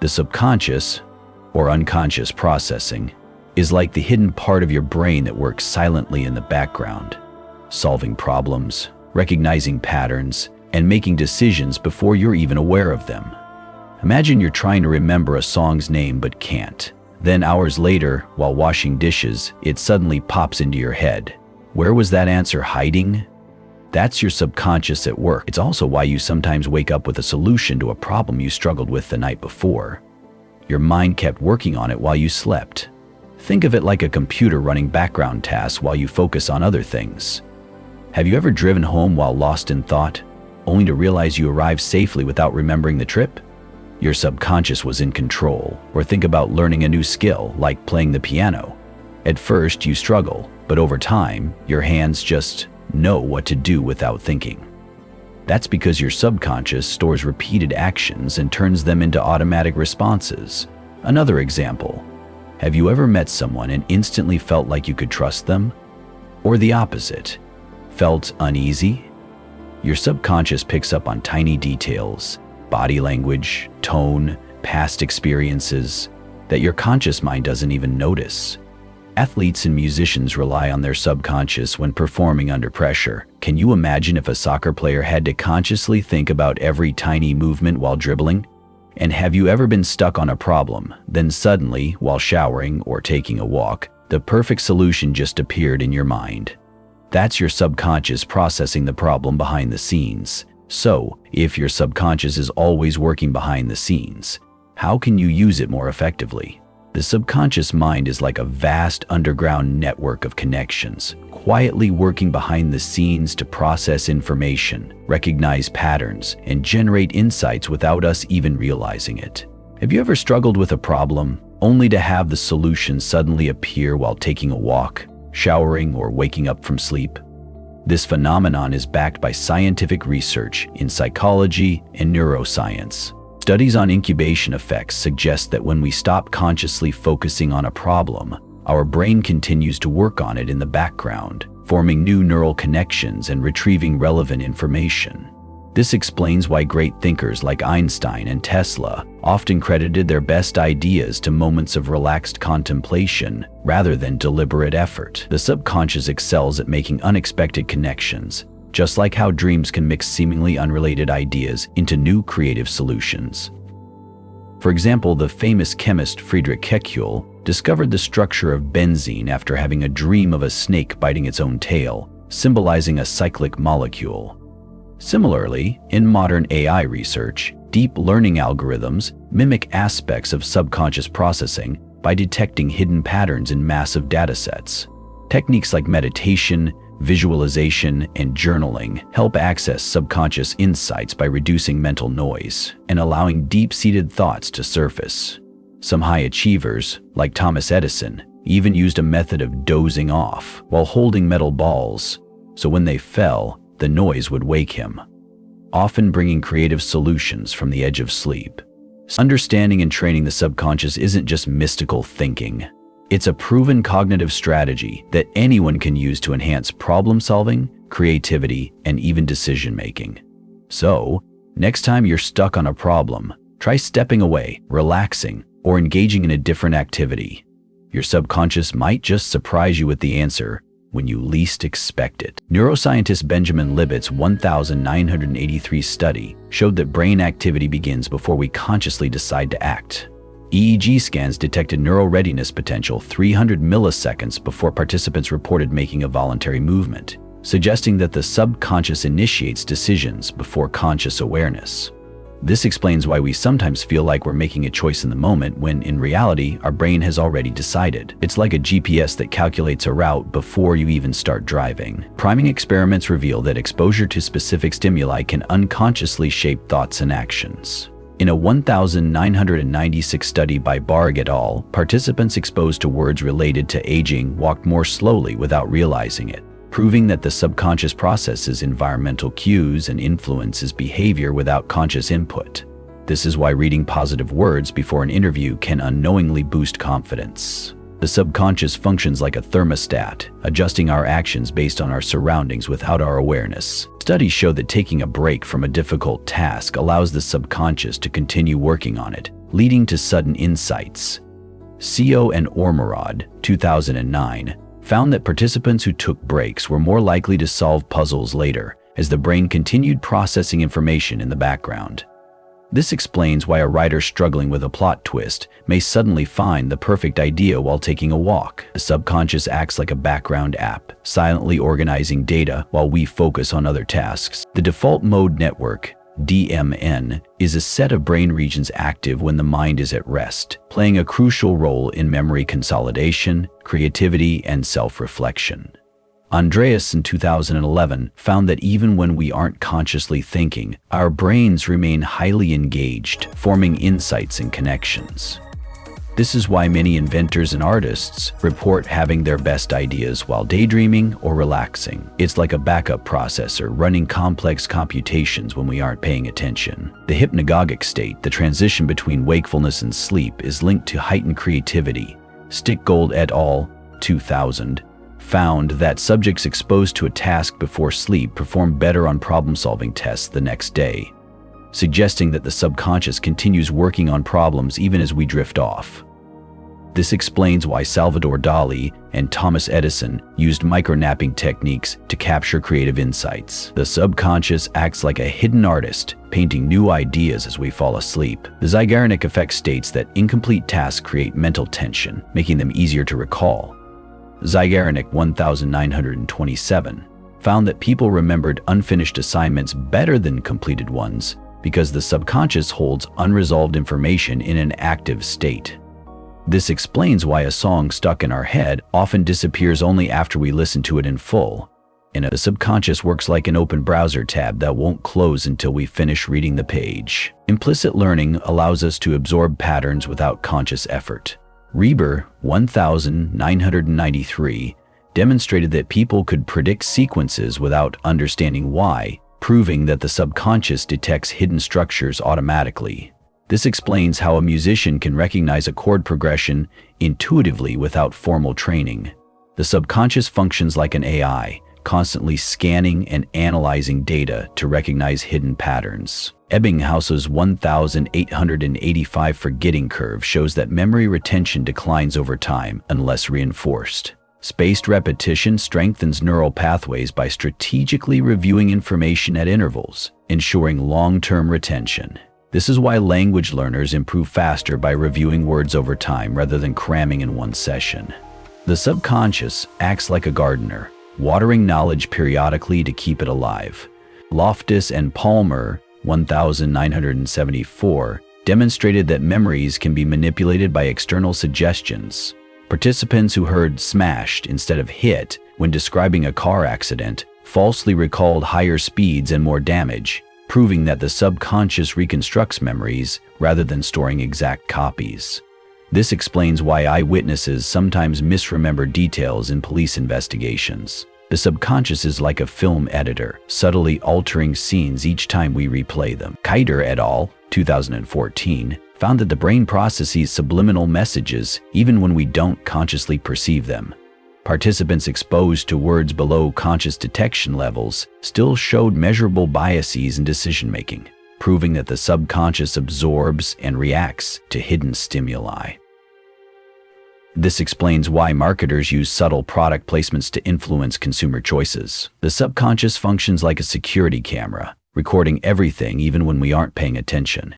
The subconscious, or unconscious processing, is like the hidden part of your brain that works silently in the background, solving problems, recognizing patterns, and making decisions before you're even aware of them. Imagine you're trying to remember a song's name but can't. Then hours later, while washing dishes, it suddenly pops into your head. Where was that answer hiding? That's your subconscious at work. It's also why you sometimes wake up with a solution to a problem you struggled with the night before. Your mind kept working on it while you slept. Think of it like a computer running background tasks while you focus on other things. Have you ever driven home while lost in thought, only to realize you arrived safely without remembering the trip? Your subconscious was in control. Or think about learning a new skill, like playing the piano. At first, you struggle, but over time, your hands just know what to do without thinking. That's because your subconscious stores repeated actions and turns them into automatic responses. Another example. Have you ever met someone and instantly felt like you could trust them? Or the opposite, felt uneasy? Your subconscious picks up on tiny details, body language, tone, past experiences, that your conscious mind doesn't even notice. Athletes and musicians rely on their subconscious when performing under pressure. Can you imagine if a soccer player had to consciously think about every tiny movement while dribbling? And have you ever been stuck on a problem, then suddenly, while showering or taking a walk, the perfect solution just appeared in your mind? That's your subconscious processing the problem behind the scenes. So, if your subconscious is always working behind the scenes, how can you use it more effectively? The subconscious mind is like a vast underground network of connections, quietly working behind the scenes to process information, recognize patterns, and generate insights without us even realizing it. Have you ever struggled with a problem, only to have the solution suddenly appear while taking a walk, showering, or waking up from sleep? This phenomenon is backed by scientific research in psychology and neuroscience. Studies on incubation effects suggest that when we stop consciously focusing on a problem, our brain continues to work on it in the background, forming new neural connections and retrieving relevant information. This explains why great thinkers like Einstein and Tesla often credited their best ideas to moments of relaxed contemplation rather than deliberate effort. The subconscious excels at making unexpected connections, just like how dreams can mix seemingly unrelated ideas into new creative solutions. For example, the famous chemist Friedrich Kekulé discovered the structure of benzene after having a dream of a snake biting its own tail, symbolizing a cyclic molecule. Similarly, in modern AI research, deep learning algorithms mimic aspects of subconscious processing by detecting hidden patterns in massive datasets. Techniques like meditation, visualization, and journaling help access subconscious insights by reducing mental noise and allowing deep-seated thoughts to surface. Some high achievers, like Thomas Edison, even used a method of dozing off while holding metal balls, so when they fell, the noise would wake him, often bringing creative solutions from the edge of sleep. Understanding and training the subconscious isn't just mystical thinking. It's a proven cognitive strategy that anyone can use to enhance problem-solving, creativity, and even decision-making. So, next time you're stuck on a problem, try stepping away, relaxing, or engaging in a different activity. Your subconscious might just surprise you with the answer when you least expect it. Neuroscientist Benjamin Libet's 1983 study showed that brain activity begins before we consciously decide to act. EEG scans detected neural readiness potential 300 milliseconds before participants reported making a voluntary movement, suggesting that the subconscious initiates decisions before conscious awareness. This explains why we sometimes feel like we're making a choice in the moment when, in reality, our brain has already decided. It's like a GPS that calculates a route before you even start driving. Priming experiments reveal that exposure to specific stimuli can unconsciously shape thoughts and actions. In a 1996 study by Barg et al., participants exposed to words related to aging walked more slowly without realizing it, proving that the subconscious processes environmental cues and influences behavior without conscious input. This is why reading positive words before an interview can unknowingly boost confidence. The subconscious functions like a thermostat, adjusting our actions based on our surroundings without our awareness. Studies show that taking a break from a difficult task allows the subconscious to continue working on it, leading to sudden insights. Seo and Ormerod, 2009, found that participants who took breaks were more likely to solve puzzles later, as the brain continued processing information in the background. This explains why a writer struggling with a plot twist may suddenly find the perfect idea while taking a walk. The subconscious acts like a background app, silently organizing data while we focus on other tasks. The default mode network, DMN, is a set of brain regions active when the mind is at rest, playing a crucial role in memory consolidation, creativity, and self-reflection. Andreas in 2011 found that even when we aren't consciously thinking, our brains remain highly engaged, forming insights and connections. This is why many inventors and artists report having their best ideas while daydreaming or relaxing. It's like a backup processor running complex computations when we aren't paying attention. The hypnagogic state, the transition between wakefulness and sleep, is linked to heightened creativity. Stickgold et al., 2000, found that subjects exposed to a task before sleep perform better on problem-solving tests the next day, suggesting that the subconscious continues working on problems even as we drift off. This explains why Salvador Dali and Thomas Edison used micronapping techniques to capture creative insights. The subconscious acts like a hidden artist, painting new ideas as we fall asleep. The Zeigarnik effect states that incomplete tasks create mental tension, making them easier to recall. Zeigarnik 1927 found that people remembered unfinished assignments better than completed ones because the subconscious holds unresolved information in an active state. This explains why a song stuck in our head often disappears only after we listen to it in full. And the subconscious works like an open browser tab that won't close until we finish reading the page. Implicit learning allows us to absorb patterns without conscious effort. Reber, 1993, demonstrated that people could predict sequences without understanding why, proving that the subconscious detects hidden structures automatically. This explains how a musician can recognize a chord progression intuitively without formal training. The subconscious functions like an AI, constantly scanning and analyzing data to recognize hidden patterns. Ebbinghaus's 1885 forgetting curve shows that memory retention declines over time unless reinforced. Spaced repetition strengthens neural pathways by strategically reviewing information at intervals, ensuring long-term retention. This is why language learners improve faster by reviewing words over time rather than cramming in one session. The subconscious acts like a gardener, watering knowledge periodically to keep it alive. Loftus and Palmer, 1974, demonstrated that memories can be manipulated by external suggestions. Participants who heard smashed instead of hit when describing a car accident falsely recalled higher speeds and more damage, proving that the subconscious reconstructs memories rather than storing exact copies. This explains why eyewitnesses sometimes misremember details in police investigations. The subconscious is like a film editor, subtly altering scenes each time we replay them. Kiter et al., 2014, found that the brain processes subliminal messages even when we don't consciously perceive them. Participants exposed to words below conscious detection levels still showed measurable biases in decision-making, proving that the subconscious absorbs and reacts to hidden stimuli. This explains why marketers use subtle product placements to influence consumer choices. The subconscious functions like a security camera, recording everything even when we aren't paying attention.